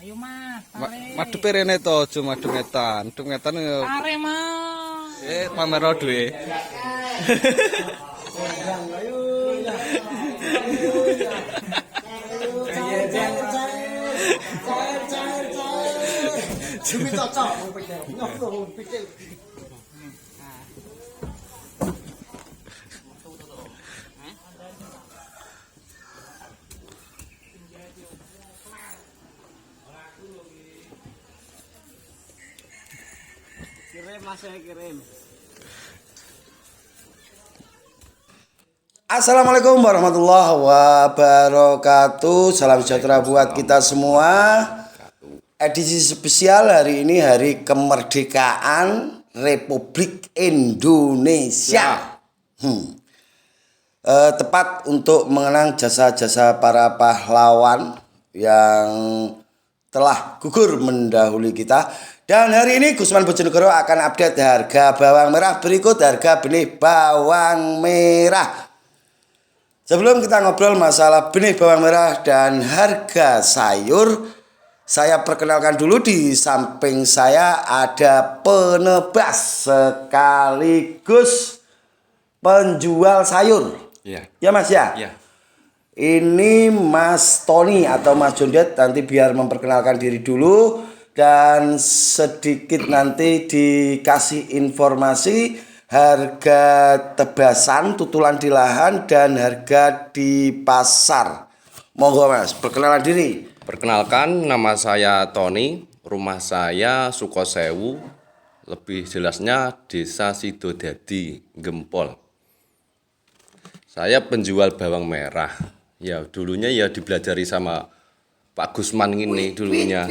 Ayo Mas, tarik. Madep rene to, aja madep ngetan. Madep ngetan Tarik Mas. pamer duwe. Kirim Mas, saya kirim. Assalamualaikum warahmatullahi wabarakatuh. Salam sejahtera buat kita semua. Edisi spesial hari ini hari kemerdekaan Republik Indonesia. Tepat untuk mengenang jasa-jasa para pahlawan yang telah gugur mendahului kita. Dan hari ini Gusman Bojonegoro akan update harga bawang merah. Berikut harga benih bawang merah. Sebelum kita ngobrol masalah benih bawang merah dan harga sayur, saya perkenalkan dulu di samping saya ada penebas sekaligus penjual sayur. Iya. Ya Mas ya? Iya. Ini Mas Tony atau Mas Jondet, nanti biar memperkenalkan diri dulu dan sedikit nanti dikasih informasi harga tebasan, tutulan di lahan, dan harga di pasar. Monggo Mas, perkenalan diri. Perkenalkan, nama saya Tony, rumah saya Sukosewu, lebih jelasnya Desa Sidodadi, Gempol. Saya penjual bawang merah. Ya, dulunya ya dibelajari sama Pak Gusman ini dulunya.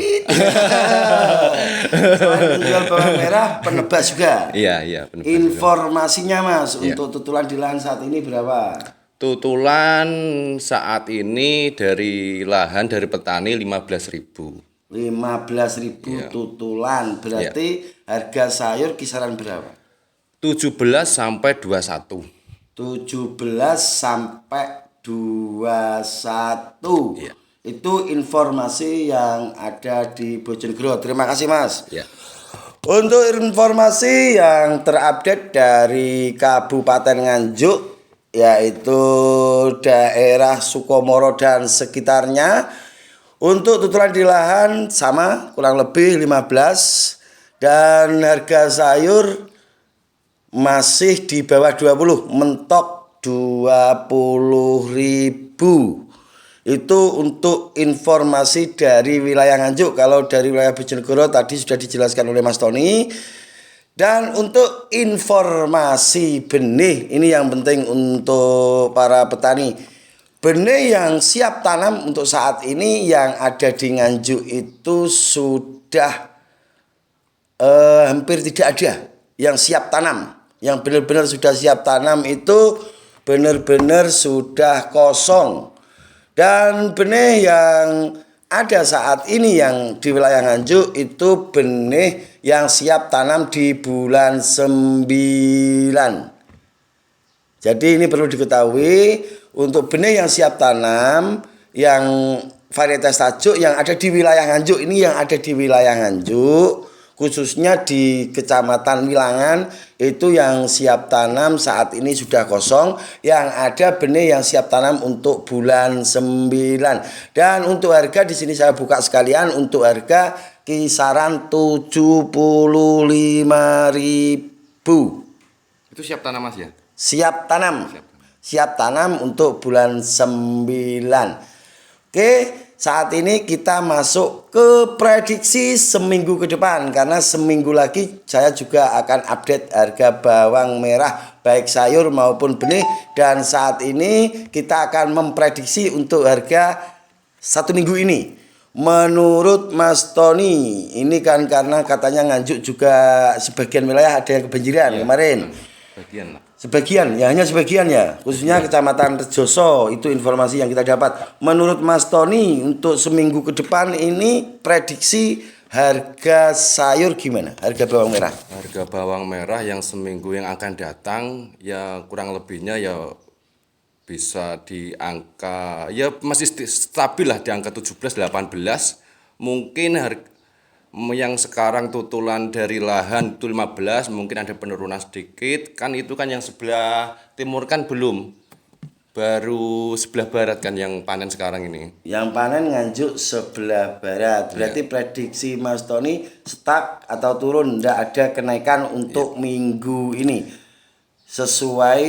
Selain penjual bawang merah, penebas juga. Iya, penebas juga. Informasinya Mas, Iya. untuk tutulan di lahan saat ini berapa? Tutulan saat ini dari lahan dari petani 15.000. 15.000 Iya. tutulan. Berarti harga sayur kisaran berapa? 17 sampai 21. 17 sampai 21. Iya. Itu informasi yang ada di Bojonegoro. Terima kasih Mas. Ya. Untuk informasi yang terupdate dari Kabupaten Nganjuk, yaitu daerah Sukomoro dan sekitarnya, untuk tutulan di lahan sama kurang lebih 15, dan harga sayur masih di bawah 20, mentok 20.000. Itu untuk informasi dari wilayah Nganjuk. Kalau dari wilayah Bojonegoro tadi sudah dijelaskan oleh Mas Tony. Dan untuk informasi benih, ini yang penting untuk para petani. Benih yang siap tanam untuk saat ini yang ada di Nganjuk itu sudah hampir tidak ada yang siap tanam. Yang benar-benar sudah siap tanam itu benar-benar sudah kosong. Dan benih yang ada saat ini yang di wilayah Nganjuk itu benih yang siap tanam di bulan 9. Jadi ini perlu diketahui, untuk benih yang siap tanam yang varietas tajuk yang ada di wilayah Nganjuk, ini yang ada di wilayah Nganjuk, khususnya di Kecamatan Wilangan, itu yang siap tanam saat ini sudah kosong. Yang ada benih yang siap tanam untuk bulan 9. Dan untuk harga di sini saya buka sekalian, untuk harga kisaran 75.000. Itu siap tanam Mas ya? Siap tanam. Siap tanam untuk bulan 9. Oke, saat ini kita masuk ke prediksi seminggu ke depan, karena seminggu lagi saya juga akan update harga bawang merah baik sayur maupun benih. Dan saat ini kita akan memprediksi untuk harga 1 minggu ini. Menurut Mas Tony, ini kan karena katanya Nganjuk juga sebagian wilayah ada yang kebanjiran kemarin. Bagian lah. Sebagian, ya hanya sebagian ya, khususnya Kecamatan Rejoso, itu informasi yang kita dapat. Menurut Mas Tony, untuk seminggu ke depan ini prediksi harga sayur gimana? Harga bawang merah? Harga bawang merah yang seminggu yang akan datang ya kurang lebihnya ya bisa di angka ya masih stabil lah di angka 17-18 mungkin yang sekarang tutulan dari lahan itu 15, mungkin ada penurunan sedikit. Kan itu kan yang sebelah timur kan belum. Baru sebelah barat kan yang panen sekarang ini. Yang panen Nganjuk sebelah barat. Berarti prediksi Mas Tony stuck atau turun, tidak ada kenaikan untuk minggu ini. Sesuai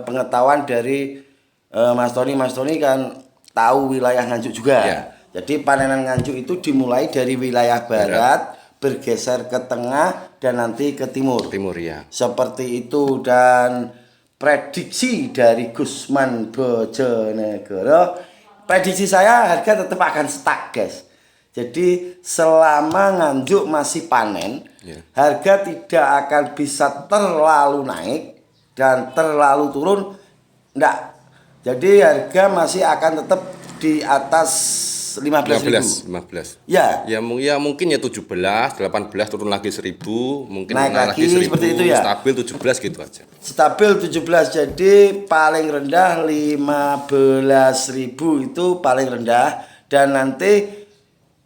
pengetahuan dari Mas Tony. Mas Tony kan tahu wilayah Nganjuk juga. Ya. Jadi panenan Nganjuk itu dimulai dari wilayah barat, bergeser ke tengah dan nanti ke timur. Timur ya. Seperti itu, dan prediksi dari Gusman Bojonegoro, prediksi saya harga tetap akan stuck, guys. Jadi selama Nganjuk masih panen, harga tidak akan bisa terlalu naik dan terlalu turun, enggak. Jadi harga masih akan tetap di atas 15.000. 15. Ya. Ya mungkin ya 17, 18 turun lagi 1.000, mungkin Naik lagi 1.000, seperti itu ya. Stabil 17 gitu aja. Stabil 17, jadi paling rendah 15.000 itu paling rendah, dan nanti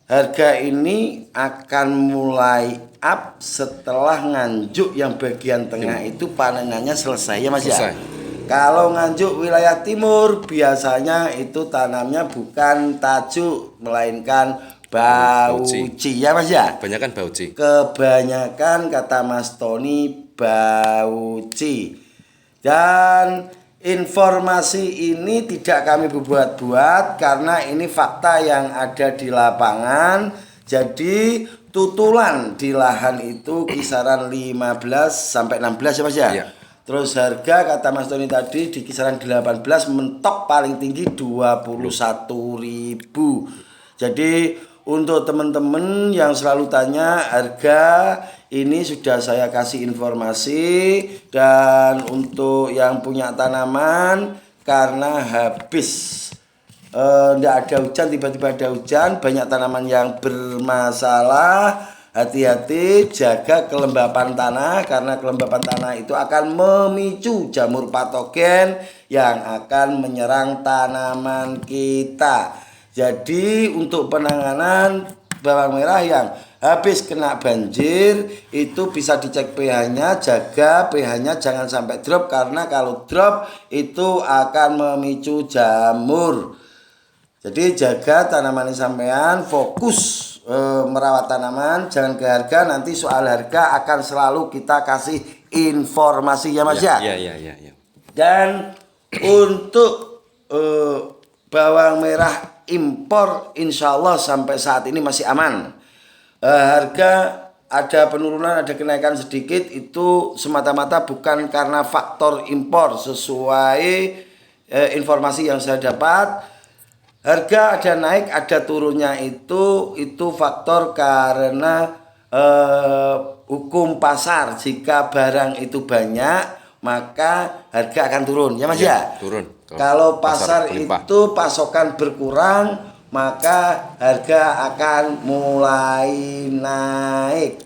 harga ini akan mulai up setelah Nganjuk yang bagian tengah itu panenannya selesai ya Mas Selesai. ya. Kalau Nganjuk wilayah timur biasanya itu tanamnya bukan tajuk melainkan bauci ya Mas ya. Kebanyakan bauci. Kebanyakan kata Mas Tony bauci. Dan informasi ini tidak kami buat-buat karena ini fakta yang ada di lapangan. Jadi tutulan di lahan itu kisaran 15 sampai 16 ya Mas ya. Iya. Terus harga kata Mas Tony tadi di kisaran 18, mentok paling tinggi 21.000. Jadi untuk teman-teman yang selalu tanya harga, ini sudah saya kasih informasi. Dan untuk yang punya tanaman, karena habis tidak ada hujan, tiba-tiba ada hujan, banyak tanaman yang bermasalah. Hati-hati, jaga kelembapan tanah, karena kelembapan tanah itu akan memicu jamur patogen yang akan menyerang tanaman kita. Jadi untuk penanganan bawang merah yang habis kena banjir itu bisa dicek pH-nya, jaga pH-nya jangan sampai drop, karena kalau drop itu akan memicu jamur. Jadi jaga tanaman sampean, fokus merawat tanaman, jangan ke harga. Nanti soal harga akan selalu kita kasih informasi ya Mas ya. Iya. Dan untuk bawang merah impor insya Allah sampai saat ini masih aman. Harga ada penurunan, ada kenaikan sedikit, itu semata-mata bukan karena faktor impor. Sesuai informasi yang saya dapat, harga ada naik, ada turunnya itu faktor karena hukum pasar. Jika barang itu banyak, maka harga akan turun. Ya Mas ya? Turun. Kalau pasar berlimpah, itu pasokan berkurang, maka harga akan mulai naik.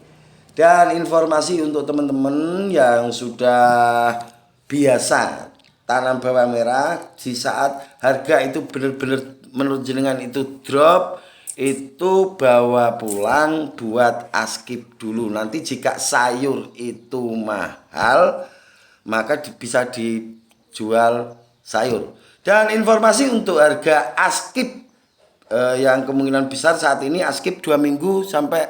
Dan informasi untuk teman-teman yang sudah biasa tanam bawang merah, di saat harga itu benar-benar menurut jenengan itu drop, itu bawa pulang buat askip dulu. Nanti jika sayur itu mahal, maka bisa dijual sayur. Dan informasi untuk harga askip yang kemungkinan besar saat ini askip 2 minggu sampai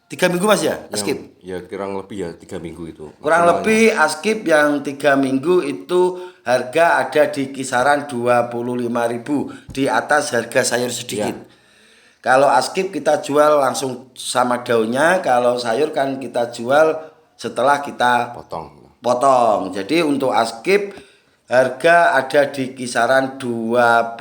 3 minggu Mas ya, askip. Ya kurang lebih ya 3 minggu itu. Kurang lebih askip yang 3 minggu itu harga ada di kisaran 25.000, di atas harga sayur sedikit. Ya. Kalau askip kita jual langsung sama daunnya, kalau sayur kan kita jual setelah kita potong. Jadi untuk askip harga ada di kisaran 25.000.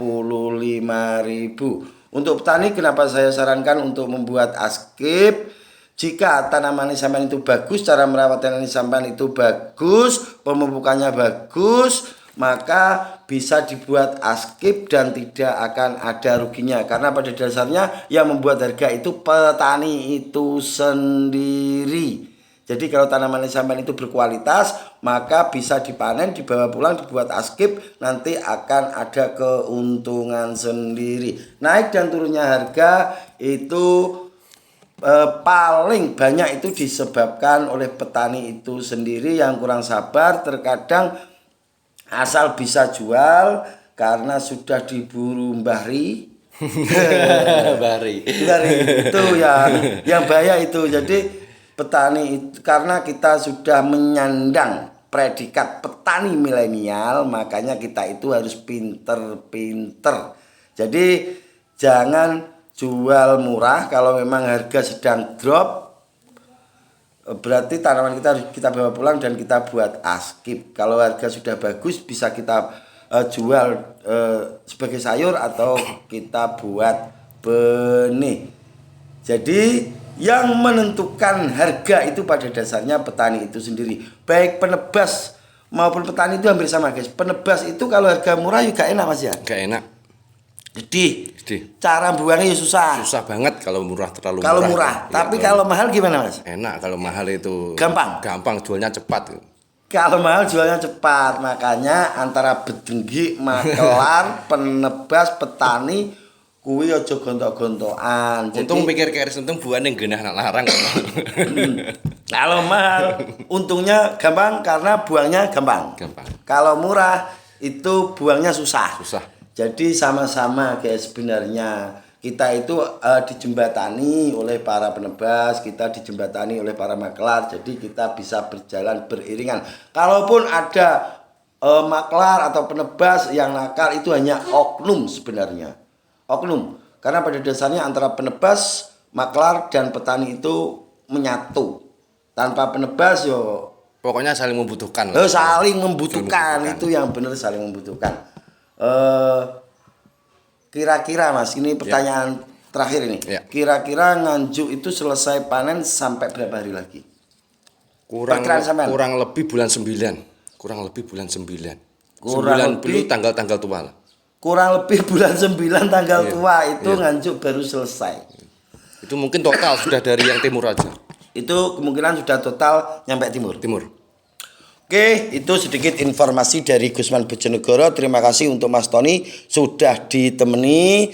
Untuk petani kenapa saya sarankan untuk membuat askip? Jika tanaman sampean itu bagus, cara merawat tanaman sampean itu bagus, pemupukannya bagus, maka bisa dibuat askip dan tidak akan ada ruginya. Karena pada dasarnya yang membuat harga itu petani itu sendiri. Jadi kalau tanaman sampean itu berkualitas, maka bisa dipanen, dibawa pulang, dibuat askip, nanti akan ada keuntungan sendiri. Naik dan turunnya harga itu paling banyak itu disebabkan oleh petani itu sendiri yang kurang sabar. Terkadang asal bisa jual karena sudah diburu Mbahri. Bari. Itu yang bahaya itu. Jadi petani itu, karena kita sudah menyandang predikat petani milenial, makanya kita itu harus pinter-pinter. Jadi jangan jual murah. Kalau memang harga sedang drop, berarti tanaman kita harus kita bawa pulang dan kita buat askip. Kalau harga sudah bagus, bisa kita jual sebagai sayur atau kita buat benih. Jadi yang menentukan harga itu pada dasarnya petani itu sendiri. Baik penebas maupun petani itu hampir sama, guys. Penebas itu kalau harga murah juga enak, Mas ya. Gak enak. Jadi Jadi cara buangnya ya susah. susah banget kalau murah, terlalu Kalau murah. murah, Ya, tapi kalau mahal gimana, Mas? enak. Kalau mahal itu Gampang. Gampang, jualnya cepat. Kalau mahal jualnya cepat. Makanya antara bedenggi, makelar, penebas, petani kuwi aja gontok-gontokan. Untung pikir keris untung buane genah nak larang. Kalau mahal untungnya gampang karena buangnya gampang. Gampang. Kalau murah itu buangnya susah. Susah. Jadi sama-sama guys, sebenarnya kita itu dijembatani oleh para penebas, kita dijembatani oleh para maklar. Jadi kita bisa berjalan beriringan. Kalaupun ada maklar atau penebas yang nakal, itu hanya oknum sebenarnya. Oknum. Karena pada dasarnya antara penebas, maklar dan petani itu menyatu. Tanpa penebas yo Pokoknya saling membutuhkan. saling membutuhkan. Itu yang benar, saling membutuhkan. Kira-kira Mas, ini pertanyaan terakhir ini. Ya. Kira-kira Nganjuk itu selesai panen sampai berapa hari lagi? Kurang lebih bulan 9. Kurang lebih bulan 9. Kurang 9 lebih- tanggal-tanggal tua lah. Kurang lebih bulan 9 tanggal Iya. tua itu Iya. Nganjuk baru selesai. Itu mungkin total sudah dari yang timur aja. Itu kemungkinan sudah total nyampe timur. Timur. Oke, itu sedikit informasi dari Gusman Bojonegoro. Terima kasih untuk Mas Tony sudah ditemani.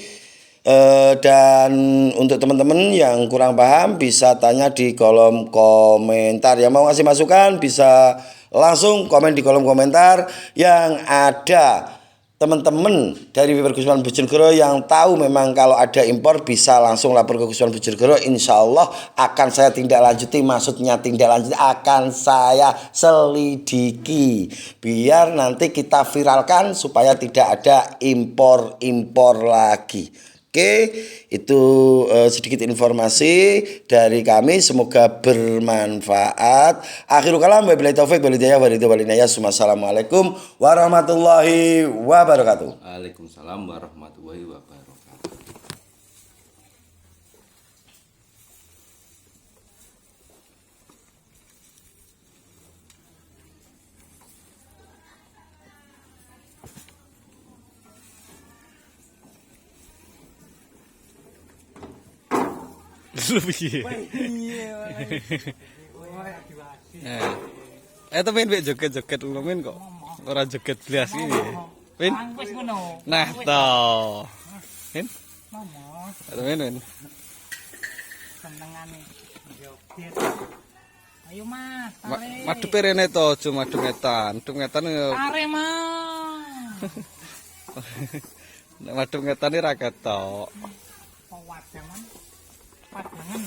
Dan untuk teman-teman yang kurang paham bisa tanya di kolom komentar. Yang mau ngasih masukan bisa langsung komen di kolom komentar. Yang ada teman-teman dari Weber Gusman Bojonegoro yang tahu memang kalau ada impor bisa langsung lapor ke Gusman Bojonegoro. Insya Allah akan saya tindak lanjuti. Maksudnya tindak lanjuti, akan saya selidiki biar nanti kita viralkan supaya tidak ada impor-impor lagi. Oke, itu sedikit informasi dari kami, semoga bermanfaat. Akhirul kalam, wabillahi taufik wal hidayah wal ridho wal inayah. Assalamualaikum warahmatullahi wabarakatuh. Waalaikumsalam warahmatullahi wabarakatuh. Lebih. Tapi mbek joget-joget lumen kok. Ora joget blas iki. Win. Wis ngono. Nah, to. Win. Ngomong Win. senengane joget. Ayo Mas, tarik. Madhepe rene to, aja madhep ngetan. Madhep ngetan. Tarik Mas. Nek madhep ngetan ra ketok. Pawadangan. Padangan.